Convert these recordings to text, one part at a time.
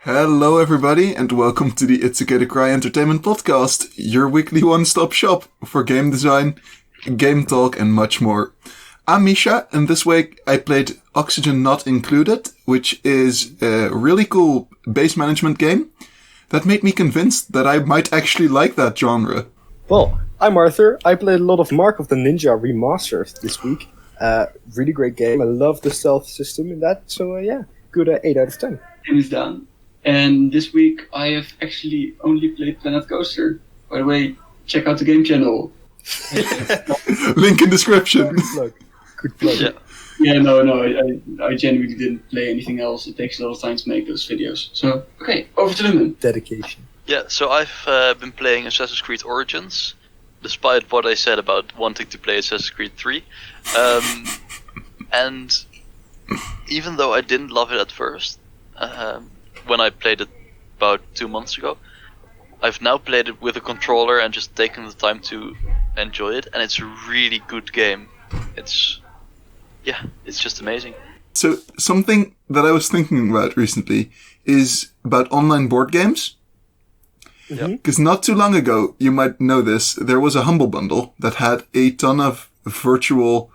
Hello everybody and welcome to the It's Okay to Cry Entertainment Podcast, your weekly one-stop shop for game design, game talk and much more. I'm Misha and this week I played Oxygen Not Included, which is a really cool base management game that made me convinced that I might actually like that genre. Well, I'm Arthur. I played a lot of Mark of the Ninja Remastered this week. Really great game. I love the stealth system in that, so good 8 out of 10. Name is Dan. And this week I have actually only played Planet Coaster. By the way, check out the game channel. Link in description. Good plug. Yeah, no, I genuinely didn't play anything else. It takes a lot of time to make those videos. So, okay, over to Lyndon. Dedication. Yeah, so I've been playing Assassin's Creed Origins, despite what I said about wanting to play Assassin's Creed 3. And even though I didn't love it at first, when I played it about 2 months ago, I've now played it with a controller and just taken the time to enjoy it, and it's a really good game. It's just amazing. So something that I was thinking about recently is about online board games. Because not too long ago, you might know this, there was a Humble Bundle that had a ton of virtual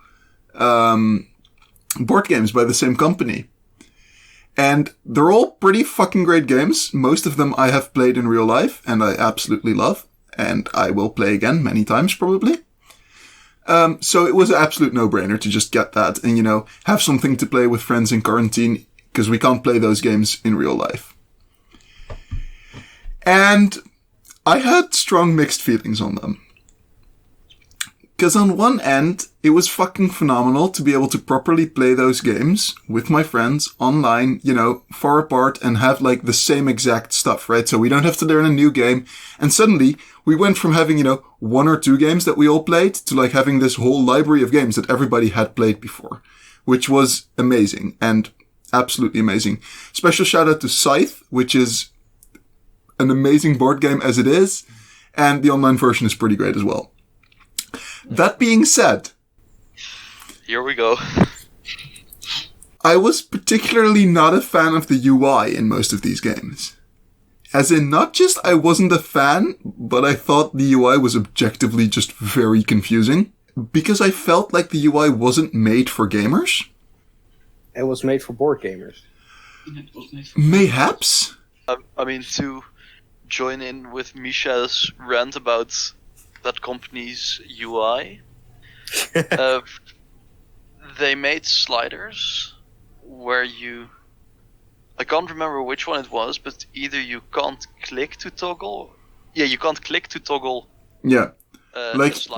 board games by the same company. And they're all pretty fucking great games. Most of them I have played in real life, and I absolutely love. And I will play again many times, probably. So it was an absolute no-brainer to just get that and, have something to play with friends in quarantine, because we can't play those games in real life. And I had strong mixed feelings on them. Because on one end, it was fucking phenomenal to be able to properly play those games with my friends online, far apart and have like the same exact stuff, right? So we don't have to learn a new game. And suddenly we went from having, 1 or 2 games that we all played to like having this whole library of games that everybody had played before, which was amazing and absolutely amazing. Special shout out to Scythe, which is an amazing board game as it is. And the online version is pretty great as well. That being said, Here we go. I was particularly not a fan of the UI in most of these games. As in, not just I wasn't a fan, but I thought the UI was objectively just very confusing. Because I felt like the UI wasn't made for gamers. It was made for board gamers. Mayhaps? I mean, to join in with Misha's rant about that company's UI, they made sliders where I can't remember which one it was, but either you can't click to toggle. Yeah, you can't click to toggle. Yeah.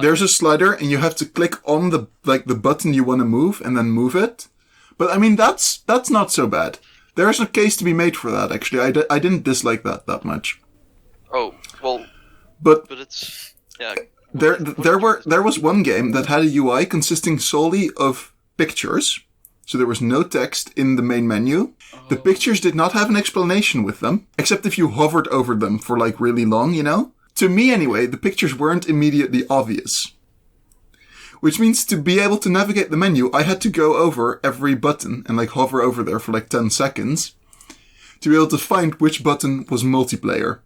There's a slider and you have to click on the button you want to move and then move it. But I mean, that's not so bad. There's a case to be made for that, actually. I didn't dislike that much. Oh, well, but it's... Yeah. There was one game that had a UI consisting solely of pictures. So there was no text in the main menu. The pictures did not have an explanation with them, except if you hovered over them for like really long, To me anyway, the pictures weren't immediately obvious. Which means to be able to navigate the menu, I had to go over every button and like hover over there for like 10 seconds to be able to find which button was multiplayer.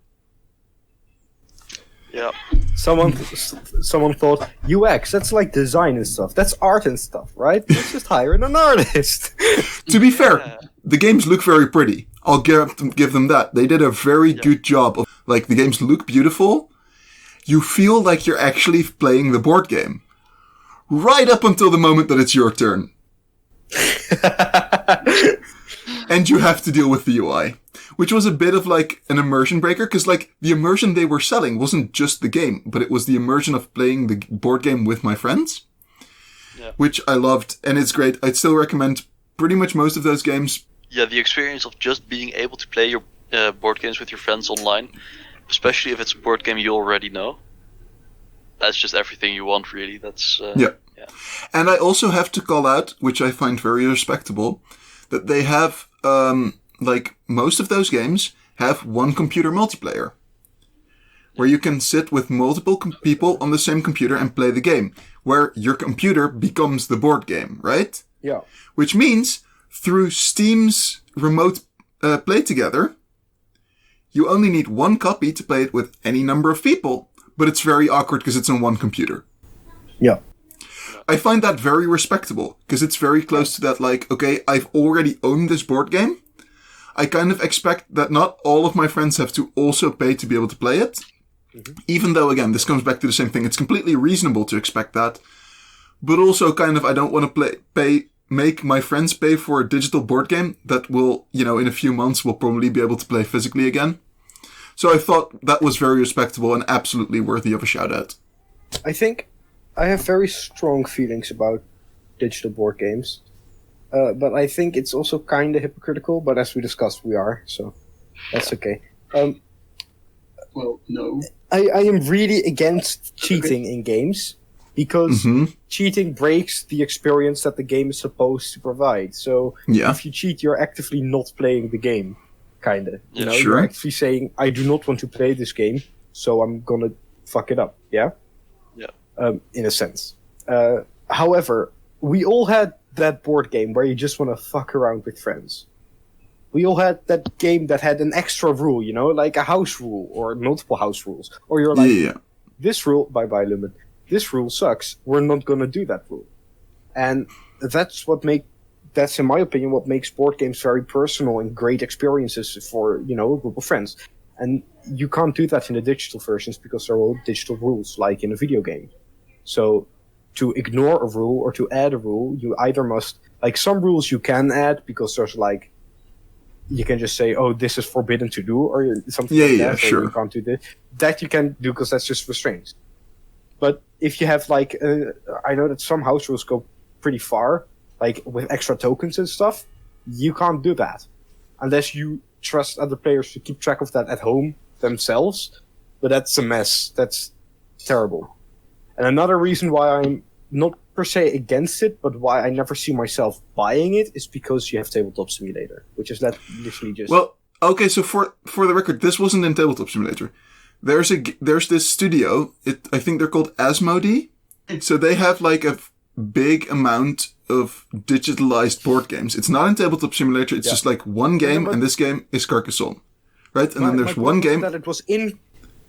Yeah. Someone thought, UX, that's like design and stuff. That's art and stuff, right? Let's just hire an artist. To be fair, the games look very pretty. I'll give them that. They did a very good job of, like, the games look beautiful. You feel like you're actually playing the board game. Right up until the moment that it's your turn. And you have to deal with the UI. Which was a bit of like an immersion breaker, because like the immersion they were selling wasn't just the game, but it was the immersion of playing the board game with my friends, which I loved, and it's great. I'd still recommend pretty much most of those games. Yeah, the experience of just being able to play your board games with your friends online, especially if it's a board game you already know, that's just everything you want, really. That's yeah. And I also have to call out, which I find very respectable, that they have like most of those games have one computer multiplayer where you can sit with multiple people on the same computer and play the game, where your computer becomes the board game, right? Yeah. Which means through Steam's remote play together, You only need one copy to play it with any number of people, but it's very awkward because it's on one computer. Yeah. I find that very respectable, because it's very close to that, like, okay, I've already owned this board game. I kind of expect that not all of my friends have to also pay to be able to play it. Mm-hmm. Even though, again, this comes back to the same thing. It's completely reasonable to expect that. But also kind of, I don't want to make my friends pay for a digital board game that will, in a few months will probably be able to play physically again. So I thought that was very respectable and absolutely worthy of a shout out. I think I have very strong feelings about digital board games. But I think it's also kind of hypocritical, but as we discussed, we are, so that's okay. Well, no. I am really against cheating in games, because cheating breaks the experience that the game is supposed to provide. So if you cheat, you're actively not playing the game, kind of. You're actually saying, I do not want to play this game, so I'm gonna fuck it up, yeah? Yeah. In a sense. However, we all had that board game where you just want to fuck around with friends. We all had that game that had an extra rule, like a house rule or multiple house rules. Or you're like, this rule, bye-bye, Lumen. This rule sucks. We're not going to do that rule. And that's in my opinion, what makes board games very personal and great experiences for, a group of friends. And you can't do that in the digital versions because they're all digital rules, like in a video game. So to ignore a rule or to add a rule, you either must, like, some rules you can add because there's like, you can just say, oh, this is forbidden to do, or something like that. Yeah, sure. You can't do this. That you can do because that's just restraints. But if you have, like, I know that some house rules go pretty far, like with extra tokens and stuff, you can't do that. Unless you trust other players to keep track of that at home themselves. But that's a mess. That's terrible. And another reason why I'm not per se against it, but why I never see myself buying it, is because you have Tabletop Simulator, which is literally just... Well, okay, so for the record, this wasn't in Tabletop Simulator. There's this studio, I think they're called Asmodee. So they have like a big amount of digitalized board games. It's not in Tabletop Simulator, it's just like one game, and this game is Carcassonne. Right? And then there's one game... that it was in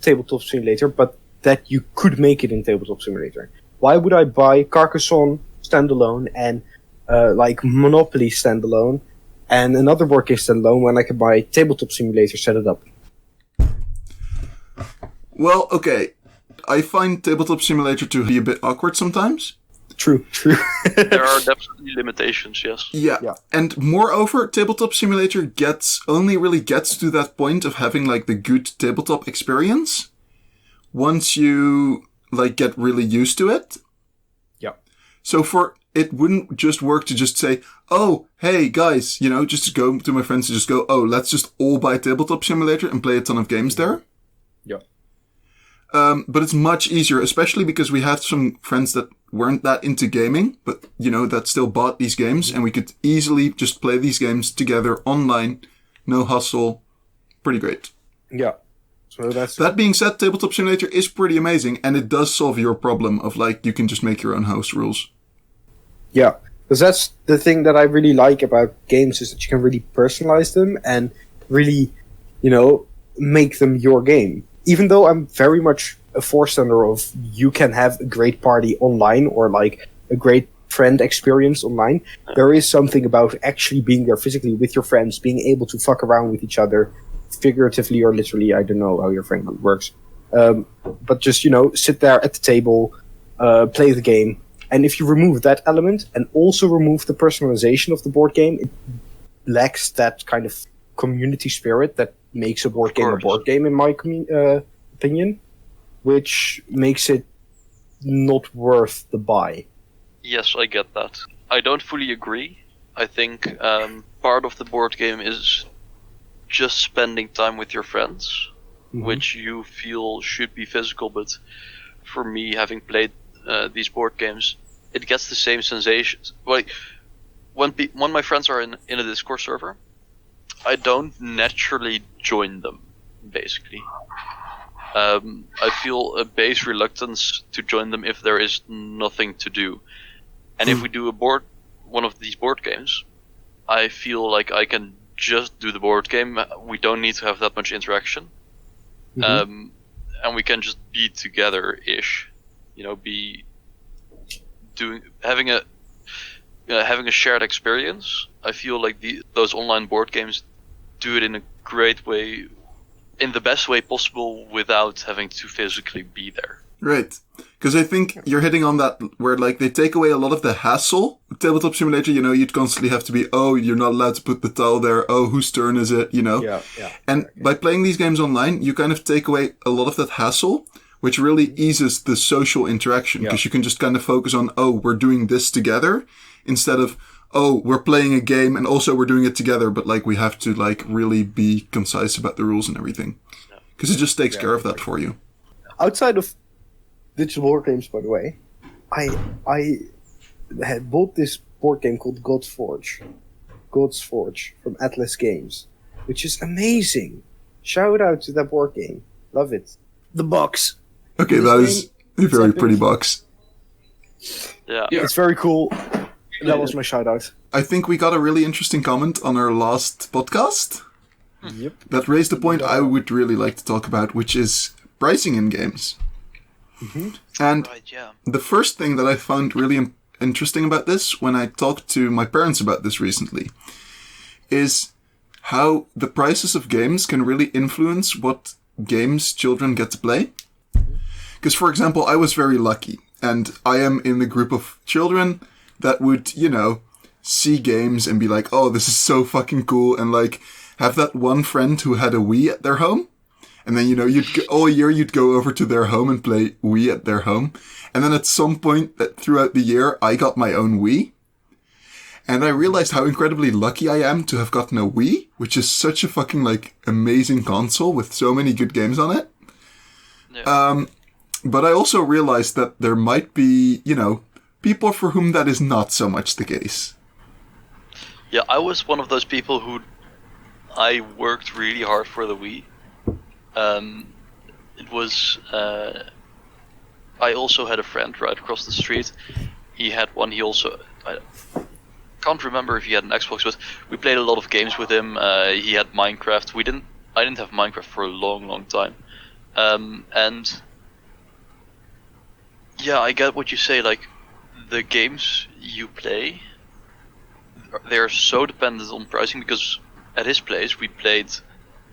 Tabletop Simulator, but that you could make it in Tabletop Simulator. Why would I buy Carcassonne standalone and like Monopoly standalone and another board game standalone when I could buy Tabletop Simulator, set it up? Well, okay. I find Tabletop Simulator to be a bit awkward sometimes. True. There are definitely limitations, yes. Yeah. And moreover, Tabletop Simulator only really gets to that point of having like the good tabletop experience once you like get really used to it. Yeah. So it wouldn't just work to just say, oh, hey guys, just go to my friends and just go, oh, let's just all buy Tabletop Simulator and play a ton of games there. Yeah. But it's much easier, especially because we had some friends that weren't that into gaming, but, that still bought these games, and we could easily just play these games together online, no hustle. Pretty great. Yeah. So that being said, Tabletop Simulator is pretty amazing, and it does solve your problem of, like, you can just make your own house rules. Yeah, because that's the thing that I really like about games, is that you can really personalize them and really, make them your game. Even though I'm very much a forestander of you can have a great party online or, like, a great friend experience online, there is something about actually being there physically with your friends, being able to fuck around with each other, figuratively or literally, I don't know how your friend group works. But just, sit there at the table, play the game. And if you remove that element and also remove the personalization of the board game, it lacks that kind of community spirit that makes a board game, in my opinion, which makes it not worth the buy. Yes, I get that. I don't fully agree. I think part of the board game is just spending time with your friends, which you feel should be physical, but for me, having played these board games, it gets the same sensations. Like, when my friends are in a Discord server, I don't naturally join them, basically. I feel a base reluctance to join them if there is nothing to do. And if we do one of these board games, I feel like I can just do the board game. We don't need to have that much interaction, and we can just be together-ish. Be having a shared experience. I feel like those online board games do it in a great way, in the best way possible, without having to physically be there. Right. Because I think you're hitting on that where, like, they take away a lot of the hassle. With Tabletop Simulator, you'd constantly have to be, you're not allowed to put the tile there. Oh, whose turn is it? Yeah. And by playing these games online, you kind of take away a lot of that hassle, which really eases the social interaction. Because you can just kind of focus on, we're doing this together, instead of, we're playing a game and also we're doing it together, but, like, we have to, like, really be concise about the rules and everything. Because it just takes care of that for you. Outside of digital board games, by the way, I had bought this board game called God's Forge from Atlas Games, which is amazing. Shout out to that board game. Love it. The box. Okay, that is a very pretty box. Yeah. It's very cool. That was my shout out. I think we got a really interesting comment on our last podcast. Yep. That raised a point I would really like to talk about, which is pricing in games. And the first thing that I found really interesting about this, when I talked to my parents about this recently, is how the prices of games can really influence what games children get to play. Because, for example, I was very lucky, and I am in the group of children that would, see games and be like, this is so fucking cool, and, like, have that one friend who had a Wii at their home. And then, all year you'd go over to their home and play Wii at their home. And then at some point throughout the year, I got my own Wii. And I realized how incredibly lucky I am to have gotten a Wii, which is such a fucking, like, amazing console with so many good games on it. Yeah. But I also realized that there might be, people for whom that is not so much the case. Yeah, I was one of those people I worked really hard for the Wii. It was, I also had a friend right across the street. He had one. I can't remember if he had an Xbox, but we played a lot of games with him. He had Minecraft. I didn't have Minecraft for a long, long time. And yeah, I get what you say. Like, the games you play, they're so dependent on pricing, because at his place we played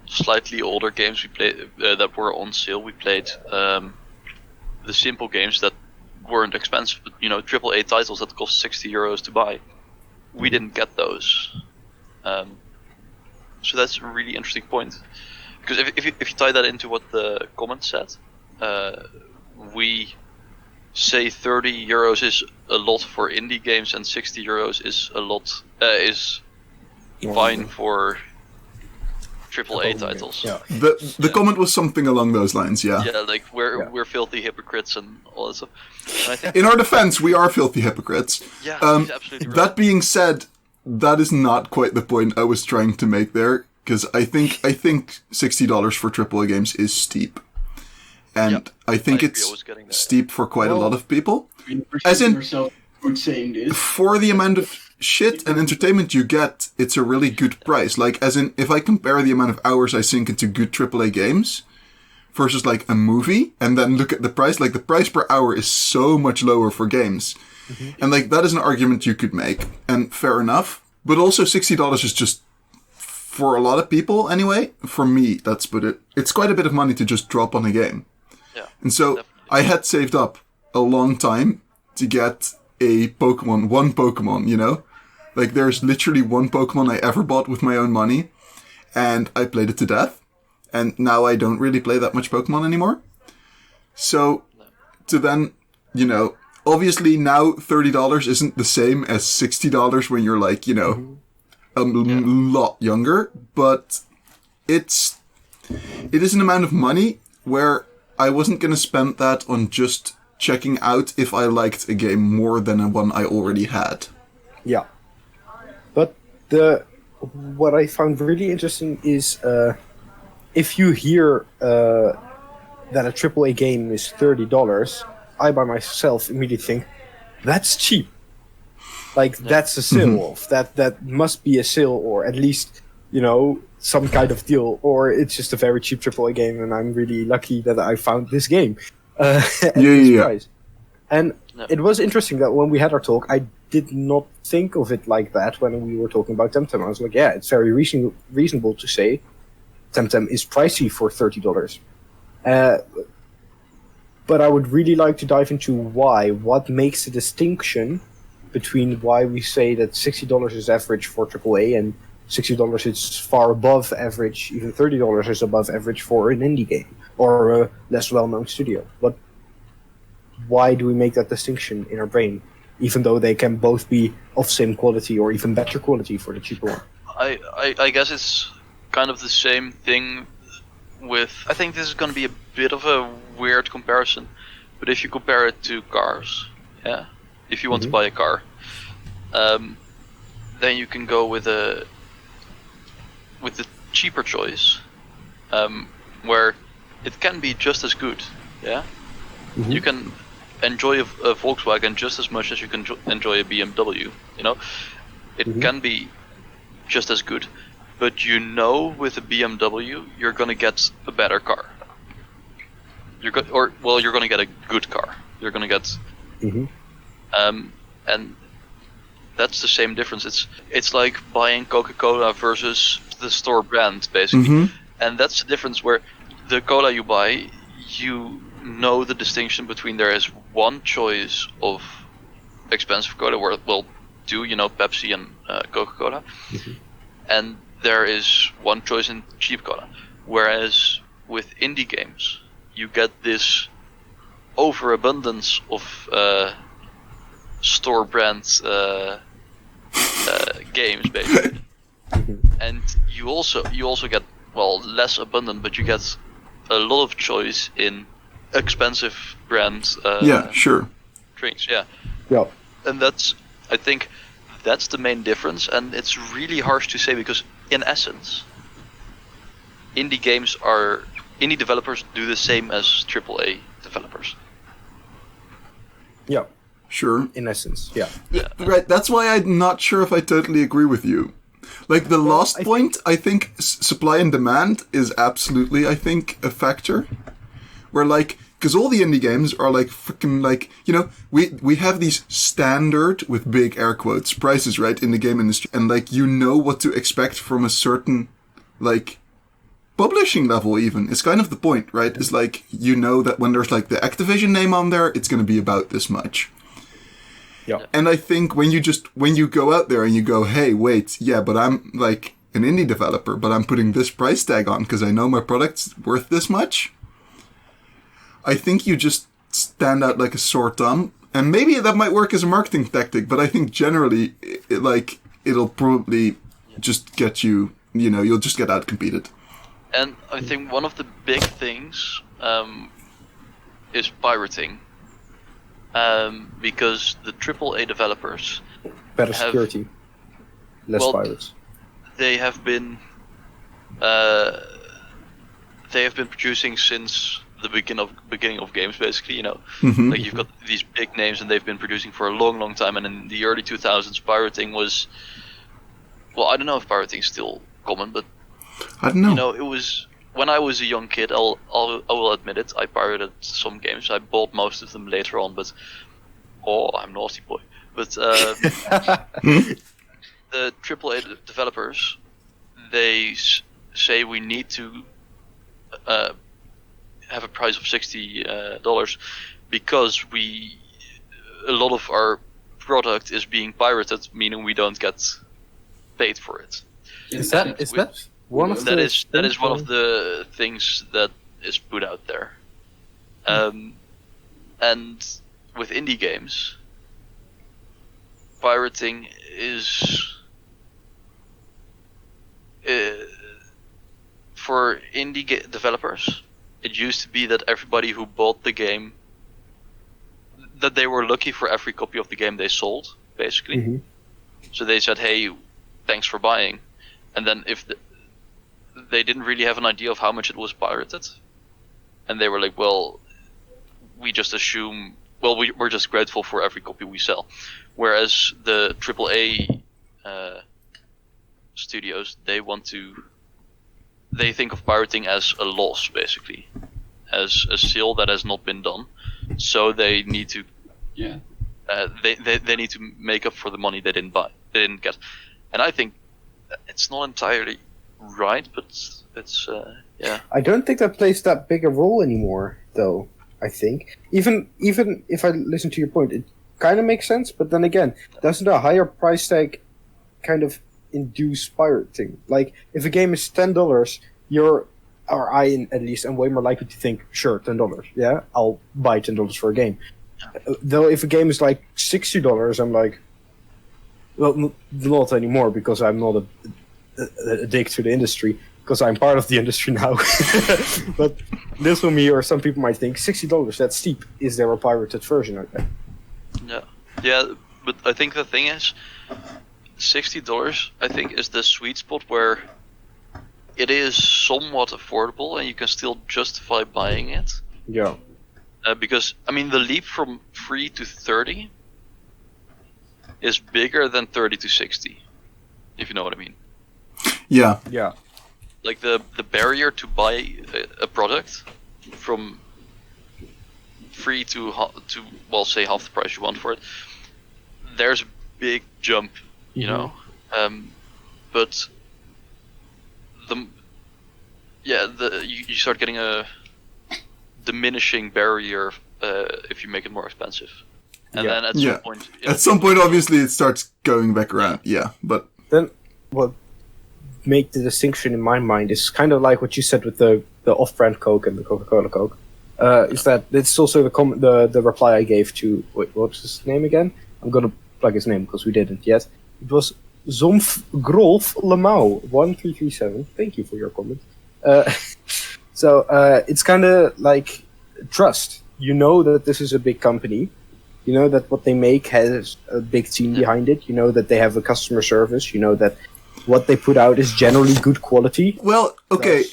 slightly older games. We played that were on sale. We played the simple games that weren't expensive, but AAA titles that cost €60 to buy. We didn't get those, so that's a really interesting point. Because if you tie that into what the comment said, we say €30 is a lot for indie games, and €60 is a lot is fine for AAA titles. Yeah. The comment was something along those lines, yeah. Yeah, like we're filthy hypocrites and all that stuff. And I think in our defense, we are filthy hypocrites. Yeah, he's absolutely right. That being said, that is not quite the point I was trying to make there, because I think $60 for AAA games is steep, and I think it's steep for quite a lot of people. As in, for the amount of shit and entertainment you get, it's a really good price. Like, as in, if I compare the amount of hours I sink into good AAA games versus, like, a movie, and then look at the price, like, the price per hour is so much lower for games. And, like, that is an argument you could make, and fair enough. But also, $60 is just, for a lot of people, anyway, for me, it's quite a bit of money to just drop on a game. Yeah, and so, definitely. I had saved up a long time to get one Pokemon, Like, there's literally one Pokemon I ever bought with my own money, and I played it to death, and now I don't really play that much Pokemon anymore. So, to then, obviously now $30 isn't the same as $60 when you're, like, a lot younger, but it is an amount of money where I wasn't going to spend that on just checking out if I liked a game more than one I already had. Yeah. But what I found really interesting is if you hear that a AAA game is $30, I by myself immediately think, that's cheap. Like, that's a sale off. That must be a sale, or at least some kind of deal, or it's just a very cheap AAA game, and I'm really lucky that I found this game at this price. And it was interesting that when we had our talk, I did not think of it like that when we were talking about Temtem. I was like, yeah, it's very reasonable to say Temtem is pricey for $30. But I would really like to dive into what makes the distinction between why we say that $60 is average for AAA and $60 is far above average, even $30 is above average for an indie game or a less well-known studio. But why do we make that distinction in our brain, even though they can both be of same quality or even better quality for the cheaper one? I guess it's kind of the same thing with... I think this is going to be a bit of a weird comparison, but if you compare it to cars, if you want to buy a car, then you can go with the cheaper choice, where it can be just as good. You can enjoy a Volkswagen just as much as you can enjoy a BMW. It can be just as good, but with a BMW you're gonna get a better car. You're gonna get a good car. You're gonna get, and that's the same difference. It's like buying Coca-Cola versus the store brand, basically, and that's the difference. Where the cola you buy, the distinction between there is one choice of expensive cola, where Pepsi and Coca-Cola, and there is one choice in cheap cola. Whereas with indie games, you get this overabundance of store brand games, basically, and you also get less abundant, but you get a lot of choice in expensive brand drinks. And I think that's the main difference, and it's really harsh to say because in essence indie developers do the same as AAA developers. In essence, right. That's why I'm not sure if I totally agree with you. Like the last point, I think supply and demand is absolutely, I think, a factor. Where because all the indie games are freaking we have these standard, with big air quotes, prices, right, in the game industry, and what to expect from a certain publishing level. Even it's kind of the point, right? It's that when there's the Activision name on there, it's going to be about this much. And I think when you go out there and you go, hey, wait, but I'm an indie developer, but I'm putting this price tag on because I know my product's worth this much, I think you just stand out like a sore thumb. And maybe that might work as a marketing tactic, but I think generally it'll probably just get you, you'll just get outcompeted. And I think one of the big things is pirating. Because the AAA developers better security, less pirates. They have been producing since the beginning of games, basically. You've got these big names, and they've been producing for a long time. And in the early 2000s, pirating was, I don't know if pirating is still common, but I don't know. It was. When I was a young kid, I will admit it, I pirated some games. I bought most of them later on, but... I'm naughty boy. But the AAA developers, they say we need to have a price of $60 because a lot of our product is being pirated, meaning we don't get paid for it. Is that one of that is one of the things that is put out there. And with indie games, pirating is for indie developers. It used to be that everybody who bought the game, that they were lucky for every copy of the game they sold, basically. So they said, "Hey, thanks for buying," and then if they didn't really have an idea of how much it was pirated, and they were like, "Well, we just assume." We're just grateful for every copy we sell. Whereas the AAA studios, they think of pirating as a loss, basically, as a sale that has not been done. So they need to, they need to make up for the money they didn't get. And I think it's not entirely right, but it's I don't think that plays that big a role anymore, though. I think even if I listen to your point, it kind of makes sense. But then again, doesn't a higher price tag kind of induce pirating? Like, if a game is $10, at least, am way more likely to think, sure, $10. Yeah, I'll buy $10 for a game. Though if a game is like $60, I'm like, well, not anymore, because I'm not a dick to the industry, because I'm part of the industry now. But this for me, or some people might think, $60, that's steep. Is there a pirated version out there? Yeah, but I think the thing is, $60, I think, is the sweet spot where it is somewhat affordable and you can still justify buying it. Yeah. Because, I mean, the leap from free to 30 is bigger than 30 to 60, if you know what I mean. Yeah. Yeah. Like, the barrier to buy a product from free to well, say half the price you want for it, there's a big jump, you know. But you start getting a diminishing barrier if you make it more expensive, and then at some point, at some point, obviously, it starts going back around. Yeah, but then what make the distinction in my mind is kind of like what you said with the off-brand Coke and the Coca-Cola Coke. Is that it's also the reply I gave to what's his name again? I'm gonna plug his name because we didn't yet. It was Zomf Grolf Lemau 1337. Thank you for your comment. So it's kind of like trust. You know that this is a big company. You know that what they make has a big team behind it. You know that they have a customer service. You know that what they put out is generally good quality. Well, okay.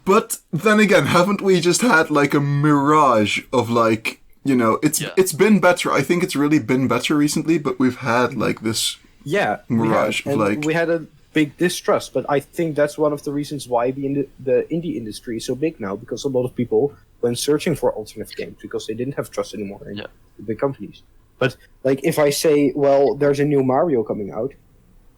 But then again, haven't we just had like a mirage of like, you know, it's been better. I think it's really been better recently, but we've had like this mirage of like... We had a big distrust, but I think that's one of the reasons why the indie industry is so big now, because a lot of people went searching for alternative games because they didn't have trust anymore in the big companies. But like if I say, well, there's a new Mario coming out,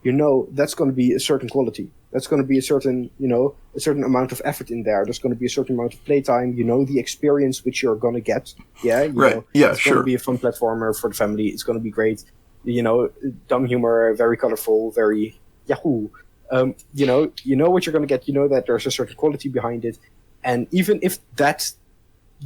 you know, that's going to be a certain quality. That's going to be a certain, you know, a certain amount of effort in there. There's going to be a certain amount of playtime. You know, the experience which you're going to get. Yeah, you know, it's going to be a fun platformer for the family. It's going to be great. You know, dumb humor, very colorful, very Yahoo. You know what you're going to get. You know that there's a certain quality behind it. And even if that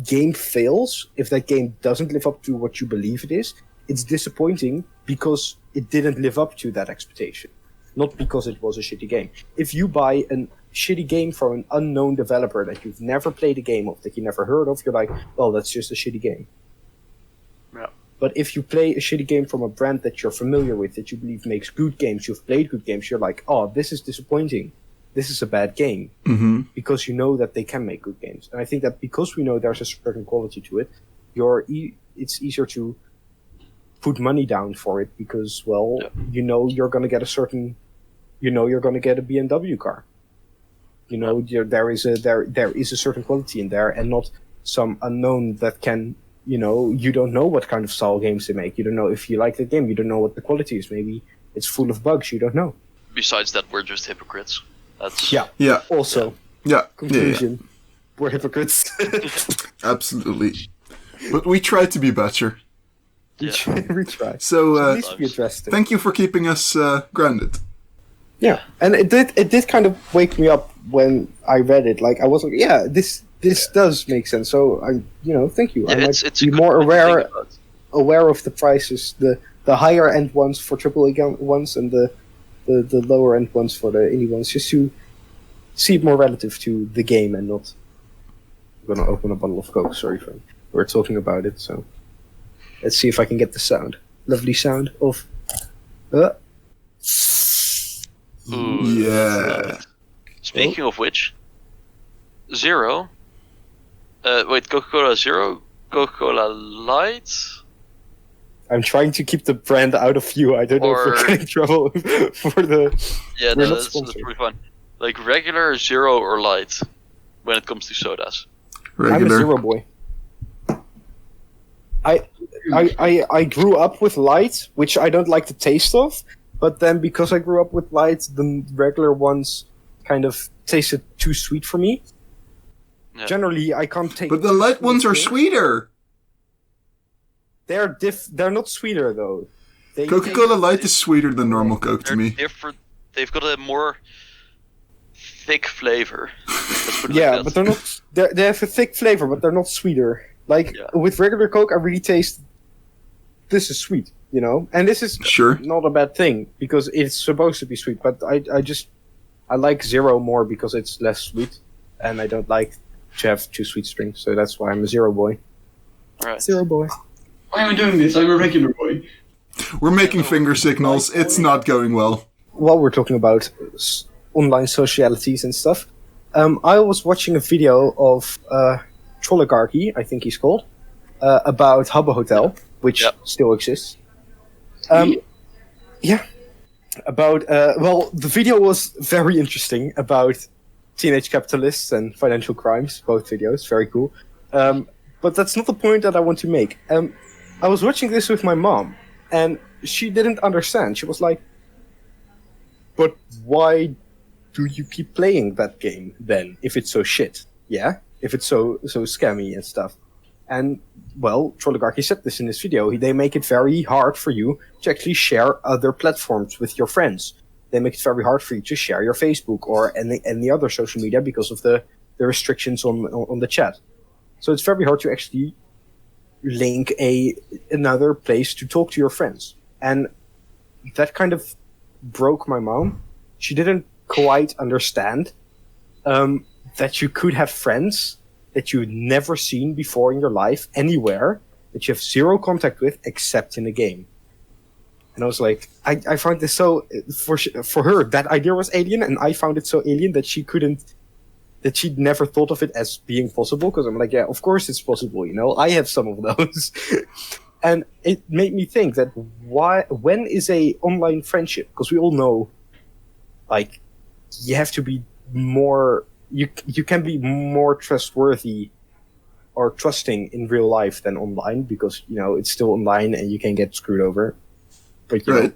game fails, if that game doesn't live up to what you believe it is, it's disappointing because it didn't live up to that expectation. Not because it was a shitty game. If you buy a shitty game from an unknown developer that you've never played a game of, that you never heard of, you're like, well, that's just a shitty game. Yeah. But if you play a shitty game from a brand that you're familiar with, that you believe makes good games, you've played good games, you're like, oh, this is disappointing. This is a bad game. Mm-hmm. Because you know that they can make good games. And I think that because we know there's a certain quality to it, it's easier to put money down for it because, well, you know you're going to get a certain... You know you're going to get a BMW car. You know there is a certain quality in there, and not some unknown that can. You know you don't know what kind of style games they make. You don't know if you like the game. You don't know what the quality is. Maybe it's full of bugs. You don't know. Besides that, we're just hypocrites. That's Also, conclusion: we're hypocrites. Absolutely, but we try to be better. We try. So at least we addressed it. Thank you for keeping us grounded. Yeah, and it did kind of wake me up when I read it. Like I was like, yeah, this does make sense. So thank you. Yeah, I it's might be more aware of the prices, the higher end ones for AAA ones, and the lower end ones for the indie ones, just to see it more relative to the game and not. I'm gonna open a bottle of Coke. Sorry, friend. We're talking about it, so let's see if I can get the sound. Lovely sound of. Ooh, yeah. Speaking of which, Zero. Coca-Cola Zero, Coca-Cola Light. I'm trying to keep the brand out of view. I don't know if we're getting trouble for the. Yeah, no, that's pretty fun. Like regular, zero, or light when it comes to sodas. Regular. I'm a zero boy. I grew up with light, which I don't like the taste of, but then because I grew up with light, the regular ones kind of tasted too sweet for me. Yeah. Generally, I can't take. But the light ones are sweeter. They're not sweeter though. Coca-Cola Light is sweeter than normal Coke to me. Different. They've got a more thick flavor. Yeah, but they're not. They have a thick flavor, but they're not sweeter. Like with regular Coke, I really taste. This is sweet, you know, and this is not a bad thing because it's supposed to be sweet. But I like zero more because it's less sweet, and I don't like to have too sweet drinks. So that's why I'm a zero boy. All right. Zero boy. Why am I doing this? I'm a regular boy. We're making finger signals. It's not going well. While we're talking about online socialities and stuff, I was watching a video of Trolligarchy, I think he's called, about Habbo Hotel, which still exists. Yeah. About, the video was very interesting about teenage capitalists and financial crimes, both videos, very cool. But that's not the point that I want to make. I was watching this with my mom, and she didn't understand. She was like, but why do you keep playing that game then, if it's so shit? Yeah? If it's so scammy and stuff. And, well, Trolligarchy said this in this video. They make it very hard for you to actually share other platforms with your friends. They make it very hard for you to share your Facebook or any other social media because of the restrictions on the chat. So it's very hard to actually link another place to talk to your friends. And that kind of broke my mom. She didn't quite understand that you could have friends that you'd never seen before in your life, anywhere, that you have zero contact with except in a game. And I was like, I found this so, for her, that idea was alien, and I found it so alien that she'd never thought of it as being possible, because I'm like, yeah, of course it's possible, you know, I have some of those. And it made me think that when is a online friendship? Because we all know, like, you have to be more, you can be more trustworthy or trusting in real life than online, because, you know, it's still online and you can get screwed over. But, you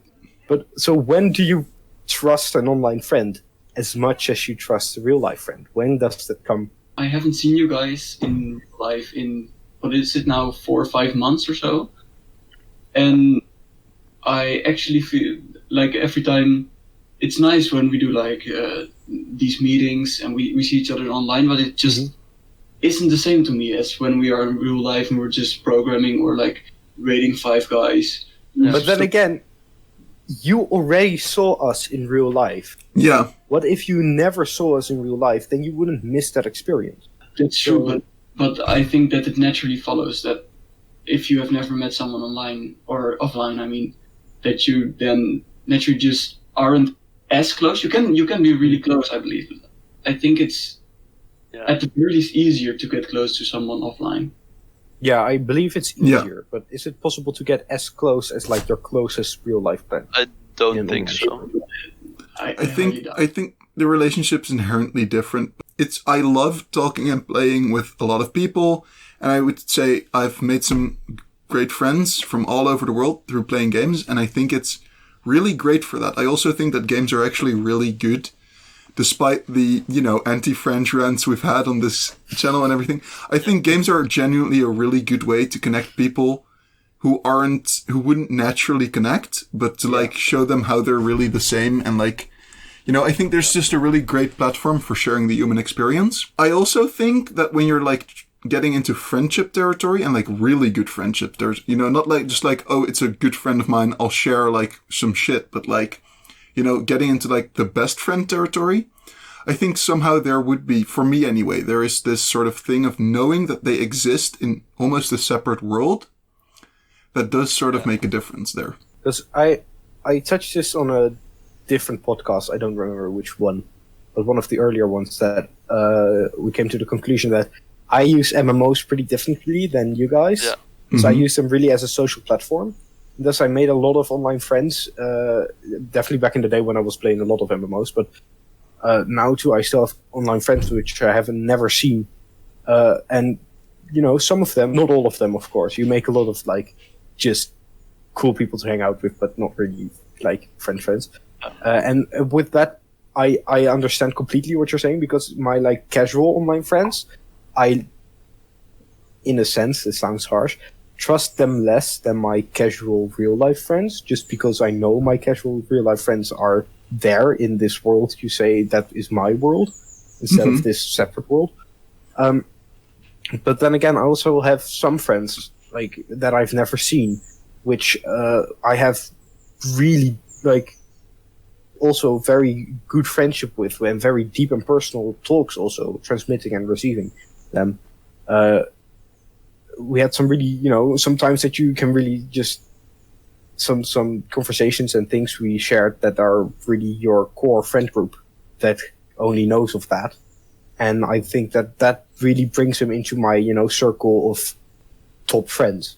know, so when do you trust an online friend as much as you trust a real life friend? When does that come? I haven't seen you guys in life in, what is it now, 4 or 5 months or so? And I actually feel like every time, it's nice when we do like these meetings and we see each other online, but it just isn't the same to me as when we are in real life and we're just programming or like raiding Five Guys. But then again, you already saw us in real life. Yeah. What if you never saw us in real life? Then you wouldn't miss that experience. That's true, but I think that it naturally follows that if you have never met someone online or offline, I mean, that you then naturally just aren't as close. You can be really close, I believe. I think it's at the very least easier to get close to someone offline. Yeah, I believe it's easier, but is it possible to get as close as like your closest real life friend? I don't think so. I think the relationship's inherently different. I love talking and playing with a lot of people, and I would say I've made some great friends from all over the world through playing games, and I think it's really great for that. I also think that games are actually really good. Despite the, you know, anti-French rants we've had on this channel and everything, I think games are genuinely a really good way to connect people who wouldn't naturally connect, but to like show them how they're really the same. And like, you know, I think there's just a really great platform for sharing the human experience. I also think that when you're like getting into friendship territory and like really good friendship, there's, you know, not like just like, oh, it's a good friend of mine, I'll share like some shit, but like, you know, getting into like the best friend territory, I think somehow there would be, for me anyway, there is this sort of thing of knowing that they exist in almost a separate world that does sort of make a difference there. Because I touched this on a different podcast, I don't remember which one, but one of the earlier ones that we came to the conclusion that I use MMOs pretty differently than you guys. Yeah. So I use them really as a social platform. Thus, I made a lot of online friends. Definitely back in the day when I was playing a lot of MMOs, but now too, I still have online friends which I haven't never seen. And some of them, not all of them, of course. You make a lot of just cool people to hang out with, but not really friends. And with that, I understand completely what you're saying, because my casual online friends, I, in a sense, it sounds harsh, trust them less than my casual real life friends, just because I know my casual real life friends are there in this world. You say that is my world instead of this separate world. But then again, I also have some friends that I've never seen, which I have really also very good friendship with, and very deep and personal talks also, transmitting and receiving them. We had some really, sometimes that you can really just, some conversations and things we shared that are really your core friend group that only knows of that. And I think that really brings him into my, circle of top friends,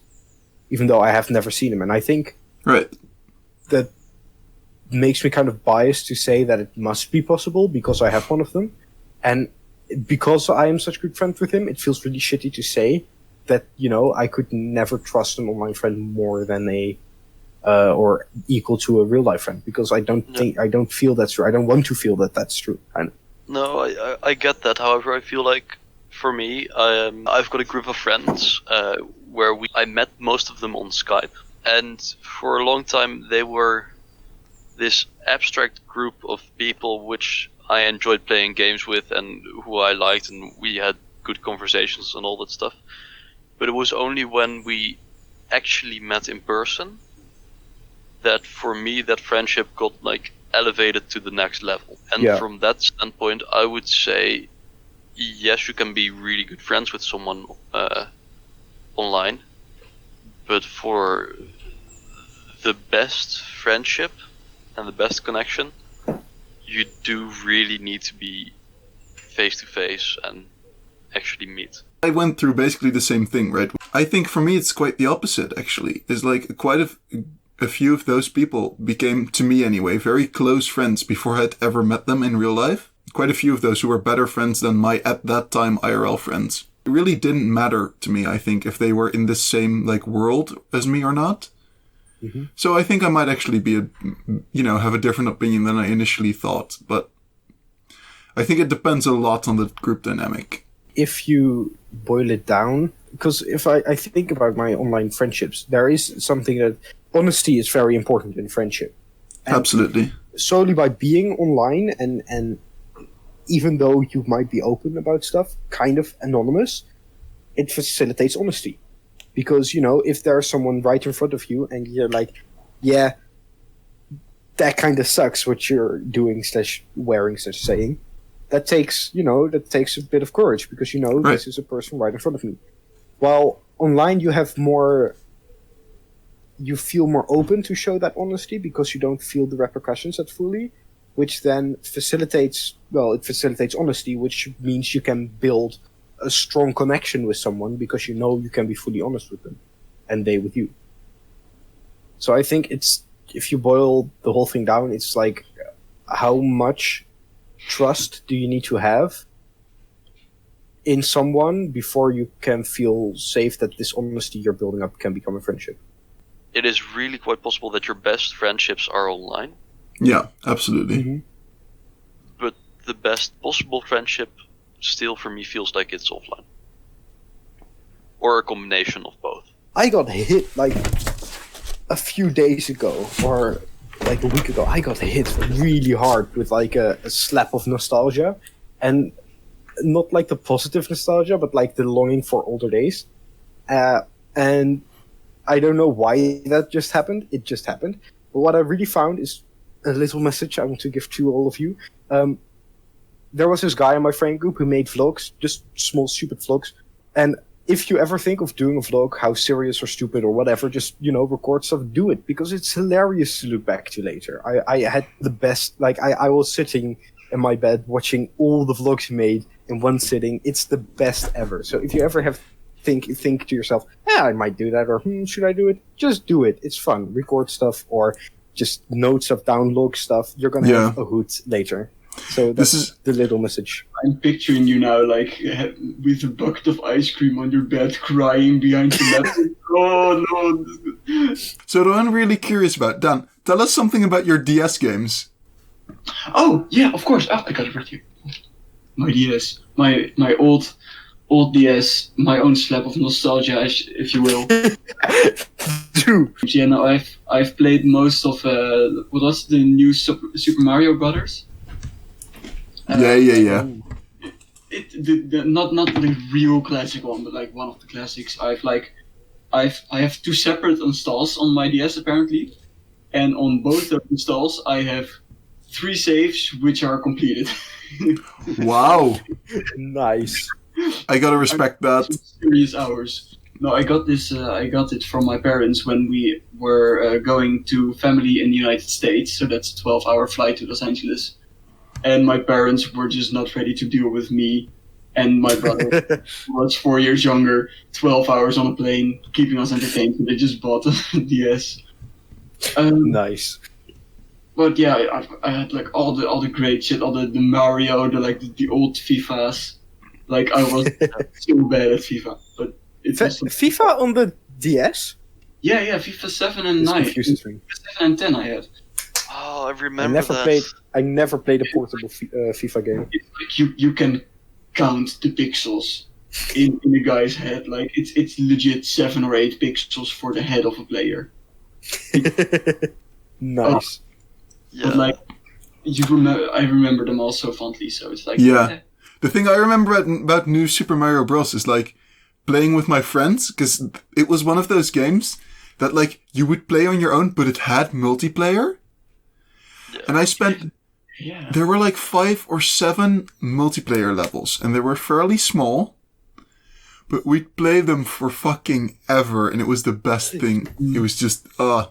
even though I have never seen him. And I think that makes me kind of biased to say that it must be possible because I have one of them. And because I am such a good friend with him, it feels really shitty to say that, I could never trust an online friend more than or equal to a real life friend, because I don't feel that's true. I don't want to feel that that's true. No, I get that. However, I feel like for me, I've got a group of friends where I met most of them on Skype, and for a long time they were this abstract group of people which I enjoyed playing games with and who I liked, and we had good conversations and all that stuff. But it was only when we actually met in person that for me that friendship got elevated to the next level. And from that standpoint, I would say yes, you can be really good friends with someone online, but for the best friendship and the best connection, you do really need to be face to face and actually meet. I went through basically the same thing, right? I think for me it's quite the opposite, actually. It's quite a few of those people became, to me anyway, very close friends before I'd ever met them in real life. Quite a few of those who were better friends than my, at that time, IRL friends. It really didn't matter to me, I think, if they were in the same world as me or not. Mm-hmm. So I think I might actually be have a different opinion than I initially thought. But I think it depends a lot on the group dynamic. If you boil it down, because if I think about my online friendships, there is something that honesty is very important in friendship. And absolutely. Solely by being online and even though you might be open about stuff, kind of anonymous, it facilitates honesty. Because, if there's someone right in front of you and you're like, yeah, that kind of sucks what you're doing / wearing / saying, that takes a bit of courage, because right. This is a person right in front of me. While online you feel more open to show that honesty because you don't feel the repercussions that fully, which then facilitates honesty, which means you can build a strong connection with someone because you can be fully honest with them and they with you. So I think if you boil the whole thing down, it's how much trust do you need to have in someone before you can feel safe that this honesty you're building up can become a friendship. It is really quite possible that your best friendships are online. Yeah, absolutely. Mm-hmm. But the best possible friendship still for me feels like it's offline. Or a combination of both. I got hit a few days ago, or a week ago, I got hit really hard with a slap of nostalgia. And not the positive nostalgia, but the longing for older days. And I don't know why that just happened. It just happened. But what I really found is a little message I want to give to all of you. There was this guy in my friend group who made vlogs, just small, stupid vlogs. And if you ever think of doing a vlog, how serious or stupid or whatever, just, record stuff, do it. Because it's hilarious to look back to later. I had the best, I was sitting in my bed watching all the vlogs he made in one sitting. It's the best ever. So if you ever have think to yourself, I might do that, or should I do it? Just do it. It's fun. Record stuff, or just note stuff down, log stuff. You're gonna have a hoot later. So that's the little message. I'm picturing you now, like, with a bucket of ice cream on your bed, crying behind the laptop. Oh, no. So what I'm really curious about, Dan, tell us something about your DS games. Oh, yeah, of course. Oh, I got it right here. My DS. My old DS. My own slap of nostalgia, if you will. True. Yeah, no, I've played most of, what was the new Super Mario Brothers? Yeah. Not the real classic one, but like one of the classics. I have 2 separate installs on my DS apparently, and on both of installs I have 3 saves which are completed. Wow. Nice. I gotta respect that. Serious hours. No, I got this. I got it from my parents when we were going to family in the United States. So that's a 12-hour flight to Los Angeles. And my parents were just not ready to deal with me and my brother, who was 4 years younger, 12 hours on a plane, keeping us entertained. So they just bought a DS. Nice. But yeah, I had like all the great shit, all the Mario, the old FIFAs. Like I was so bad at FIFA, but it was FIFA on the DS. Yeah, FIFA 7 and 9. 7 and 10 I had. Oh, I remember I never played a portable FIFA game. It's like you can count the pixels in a guy's head. Like it's legit 7 or 8 pixels for the head of a player. Nice. Yeah. But like I remember them all so fondly. So it's like The thing I remember about New Super Mario Bros. Is like playing with my friends, because it was one of those games that like you would play on your own, but it had multiplayer. Yeah. And I spent... Yeah. There were like 5 or 7 multiplayer levels, and they were fairly small, but we'd play them for fucking ever, and it was the best thing. It was just, I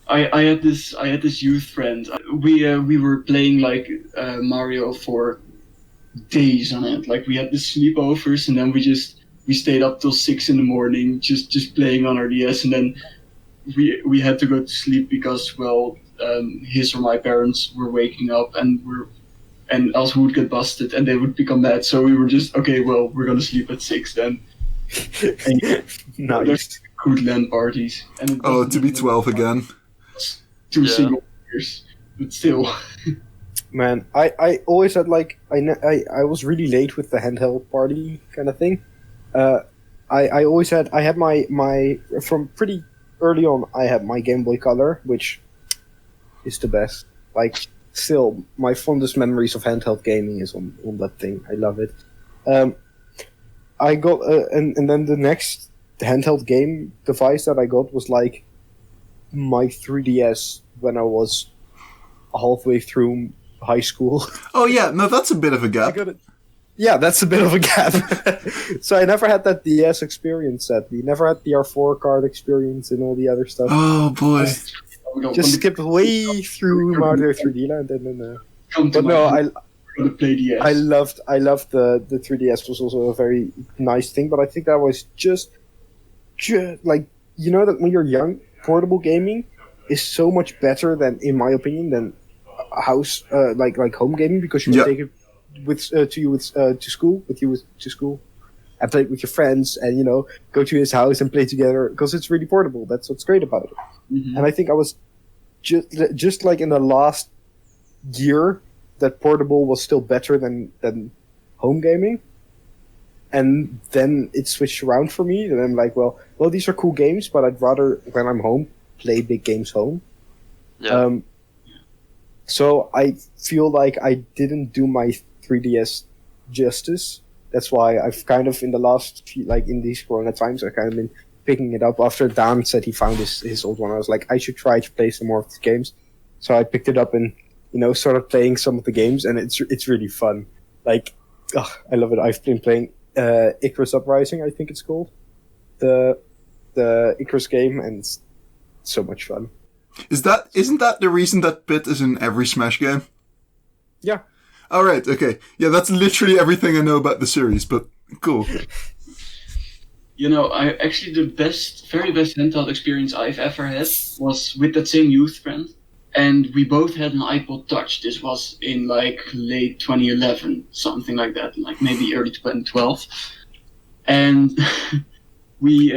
had this youth friend. We were playing like Mario for days on end. Like we had the sleepovers, and then we stayed up till 6 in the morning just playing on our DS, and then we had to go to sleep because his or my parents were waking up and else we would get busted and they would become mad. So we were just we're gonna sleep at 6 then. Nice. Good LAN parties. And to be 12 again. 2 single players, but still. Man, I always had like I was really late with the handheld party kind of thing. I had my from pretty early on. I had my Game Boy Color, which is the best. Like, still, my fondest memories of handheld gaming is on that thing. I love it. I got and then the next handheld game device that I got was like my 3DS when I was halfway through high school. Oh yeah, no, that's a bit of a gap. Yeah, that's a bit of a gap. So I never had that DS experience, sadly. Never had the R4 card experience and all the other stuff. Oh boy. Just skipped way through Mario 3D Land and then. I loved the 3DS was also a very nice thing, but I think that was just like, you know, that when you're young, portable gaming is so much better than, in my opinion, than house like home gaming, because you can take it to school and play it with your friends, and go to his house and play together because it's really portable. That's what's great about it. Mm-hmm. And I think I was just like in the last year that portable was still better than home gaming, and then it switched around for me, and I'm like, well, these are cool games, but I'd rather, when I'm home, play big games home. Yeah. So I feel like I didn't do my 3DS justice. That's why I've kind of, in the last few, like in these Corona times, I've kind of been picking it up. After Dan said he found his old one, I was like, I should try to play some more of the games. So I picked it up and, started playing some of the games, and it's really fun. Like, I love it. I've been playing Icarus Uprising, I think it's called. The Icarus game, and it's so much fun. Isn't that the reason that Pit is in every Smash game? Yeah. Alright, okay. Yeah, that's literally everything I know about the series, but cool. the very best handheld experience I've ever had was with that same youth friend. And we both had an iPod Touch. This was in like late 2011, something like that, like maybe early 2012. And we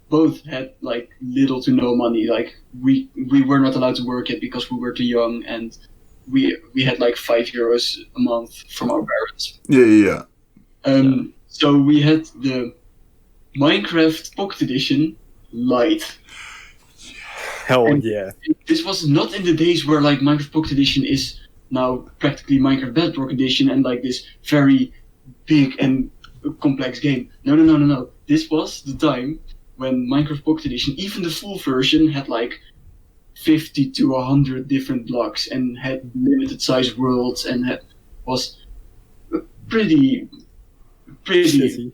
both had like little to no money. Like we were not allowed to work yet because we were too young, and we had like €5 a month from our parents. Yeah. So we had the Minecraft Pocket Edition Lite. Hell and yeah. This was not in the days where like Minecraft Pocket Edition is now practically Minecraft Bedrock Edition and like this very big and complex game. No. This was the time when Minecraft Pocket Edition, even the full version, had like 50 to 100 different blocks and had limited size worlds and was pretty Shitty.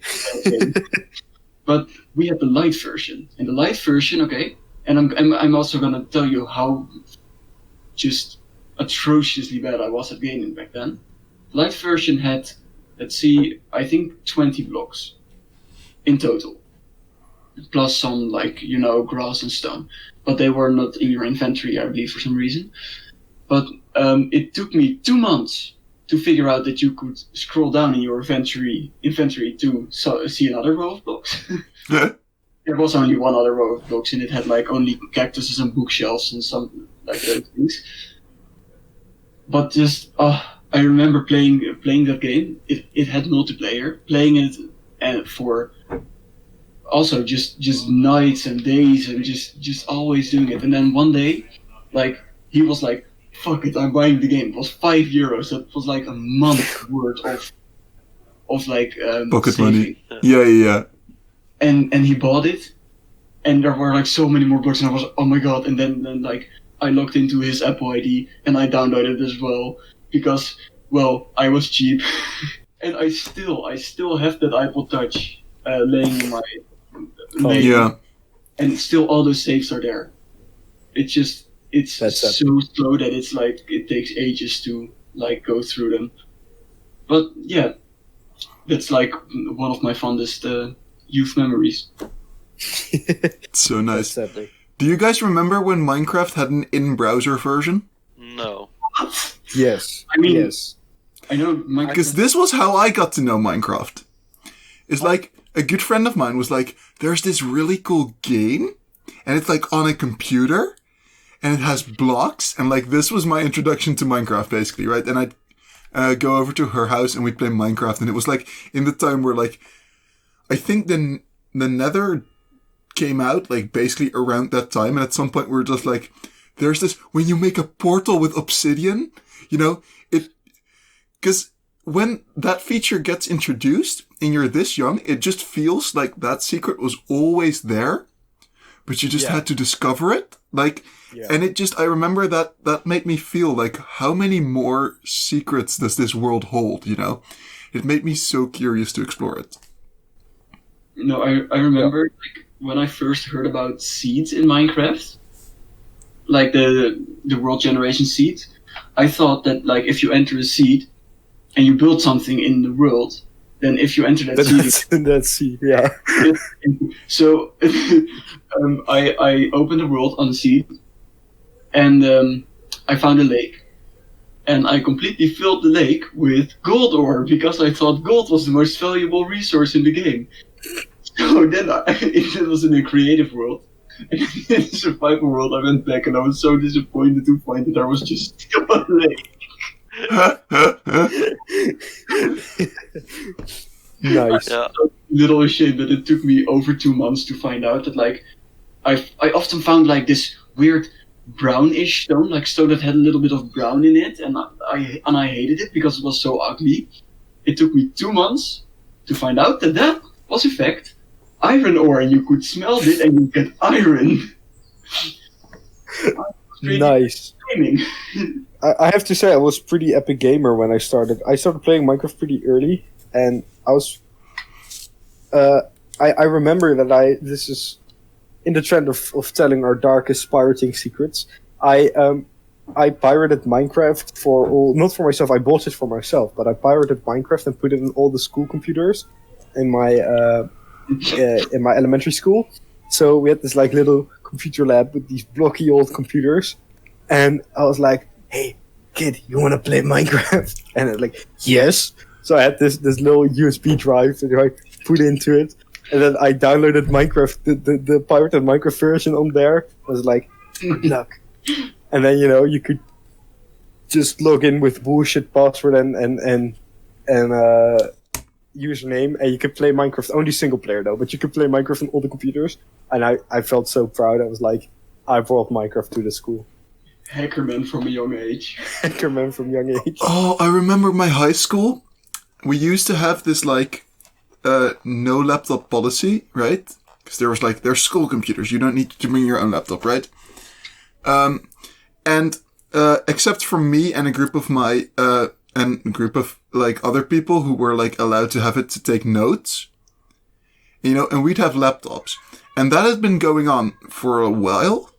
But we had the light version, and the light version, okay. And I'm also gonna tell you how just atrociously bad I was at gaming back then. The light version had, let's see, I think 20 blocks in total, plus some like grass and stone, but they were not in your inventory, I believe, for some reason. But it took me 2 months to figure out that you could scroll down in your inventory to see another row of blocks. There was only one other row of blocks, and it had like only cactuses and bookshelves and some like those things. But just I remember playing that game. It had multiplayer. Playing it and for also just nights and days and just always doing it. And then one day, like he was like, "Fuck it, I'm buying the game." It was €5. That was like a month worth of like pocket saving. money. Yeah. And he bought it, and there were like so many more books, and I was oh my god. And then like I logged into his Apple ID and I downloaded it as well because I was cheap. And I still have that iPod Touch laying in my and still all those saves are there. It's so slow that it's like it takes ages to like go through them. But yeah, that's like one of my fondest youth memories. So nice. Do you guys remember when Minecraft had an in-browser version? No. Yes. I mean, yes. I know Minecraft. Because this was how I got to know Minecraft. It's like a good friend of mine was like, "There's this really cool game, and it's like on a computer, and it has blocks, and like this was my introduction to Minecraft, basically, right?" And I'd go over to her house and we'd play Minecraft, and it was like in the time where like I think the Nether came out like basically around that time, and at some point we were just like, there's this when you make a portal with obsidian, because when that feature gets introduced and you're this young, it just feels like that secret was always there, but you just had to discover it. Like, and it just, I remember that made me feel like, how many more secrets does this world hold, It made me so curious to explore it. No, I remember like when I first heard about seeds in Minecraft, like the world generation seed. I thought that like if you enter a seed and you build something in the world, then if you enter that seed, that seed, yeah. So I opened the world on the seed, and I found a lake, and I completely filled the lake with gold ore because I thought gold was the most valuable resource in the game. So then it was in a creative world. And in the survival world, I went back and I was so disappointed to find that there was just still a lake. Nice. I'm a little ashamed that it took me over 2 months to find out that like I often found like this weird brownish stone, like stone that had a little bit of brown in it, and I hated it because it was so ugly. It took me 2 months to find out that was in fact iron ore, and you could smell it and you get iron. Nice. I have to say I was pretty epic gamer when I started. I started playing Minecraft pretty early, and I was. I remember that this is in the trend of telling our darkest pirating secrets. I pirated Minecraft not for myself. I bought it for myself, but I pirated Minecraft and put it in all the school computers in my in my elementary school. So we had this like little computer lab with these blocky old computers, and I was like, "Hey, kid, you want to play Minecraft?" And it's like, "Yes." So I had this little USB drive that I put into it, and then I downloaded Minecraft, the pirated Minecraft version on there. I was like, "Good luck." And then you could just log in with bullshit password and username, and you could play Minecraft only single player though, but you could play Minecraft on all the computers, and I felt so proud. I was like, I brought Minecraft to the school. Hackerman from a young age. Hackerman from young age. Oh, I remember my high school. We used to have this like no laptop policy, right? Because there was like, there's school computers. You don't need to bring your own laptop, right? And except for me and a group of like other people who were like allowed to have it to take notes, and we'd have laptops, and that had been going on for a while.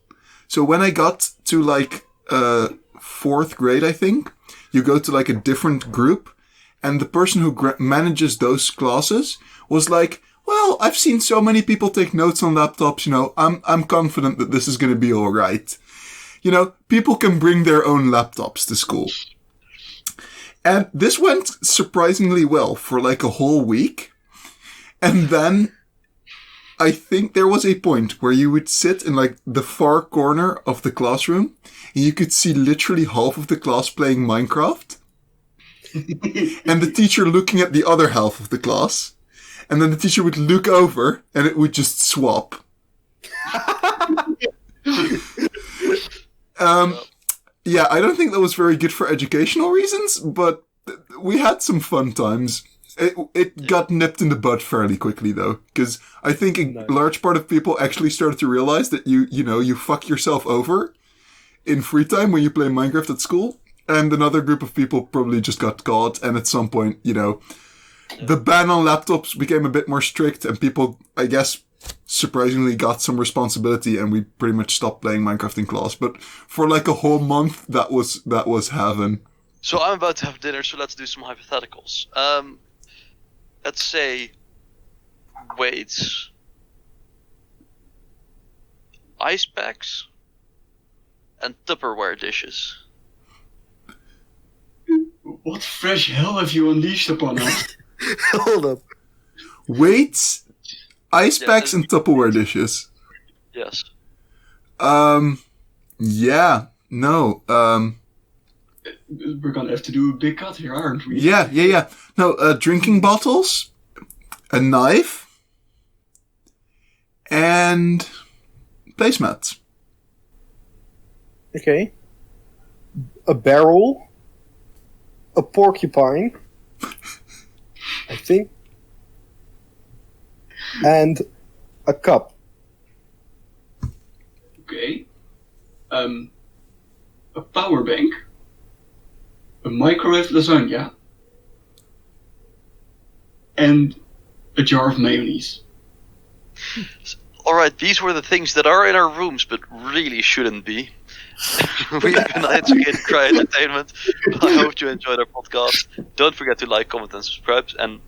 So when I got to like 4th grade, I think, you go to like a different group, and the person who manages those classes was like, well, I've seen so many people take notes on laptops, I'm confident that this is going to be all right. People can bring their own laptops to school. And this went surprisingly well for like a whole week. And then I think there was a point where you would sit in like the far corner of the classroom and you could see literally half of the class playing Minecraft and the teacher looking at the other half of the class. And then the teacher would look over and it would just swap. Yeah, I don't think that was very good for educational reasons, but we had some fun times. It got nipped in the bud fairly quickly, though, because I think a large part of people actually started to realize that you fuck yourself over in free time when you play Minecraft at school, and another group of people probably just got caught, and at some point, the ban on laptops became a bit more strict, and people, I guess, surprisingly got some responsibility, and we pretty much stopped playing Minecraft in class. But for like a whole month, that was heaven. So I'm about to have dinner, so let's do some hypotheticals. Let's say weights, ice packs, and Tupperware dishes. What fresh hell have you unleashed upon us? Hold up. Weights, ice packs, and Tupperware dishes. Yes. Yeah. No. We're gonna have to do a big cut here, aren't we? Yeah. No, drinking bottles, a knife, and placemats. Okay. A barrel, a porcupine, I think, and a cup. Okay. A power bank, a microwave lasagna, and a jar of mayonnaise. Alright, these were the things that are in our rooms, but really shouldn't be. We've been Educated Cry Entertainment. I hope you enjoyed our podcast. Don't forget to like, comment, and subscribe. And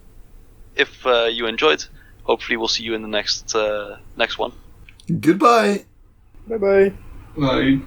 if you enjoyed, hopefully we'll see you in the next one. Goodbye. Bye-bye. Bye.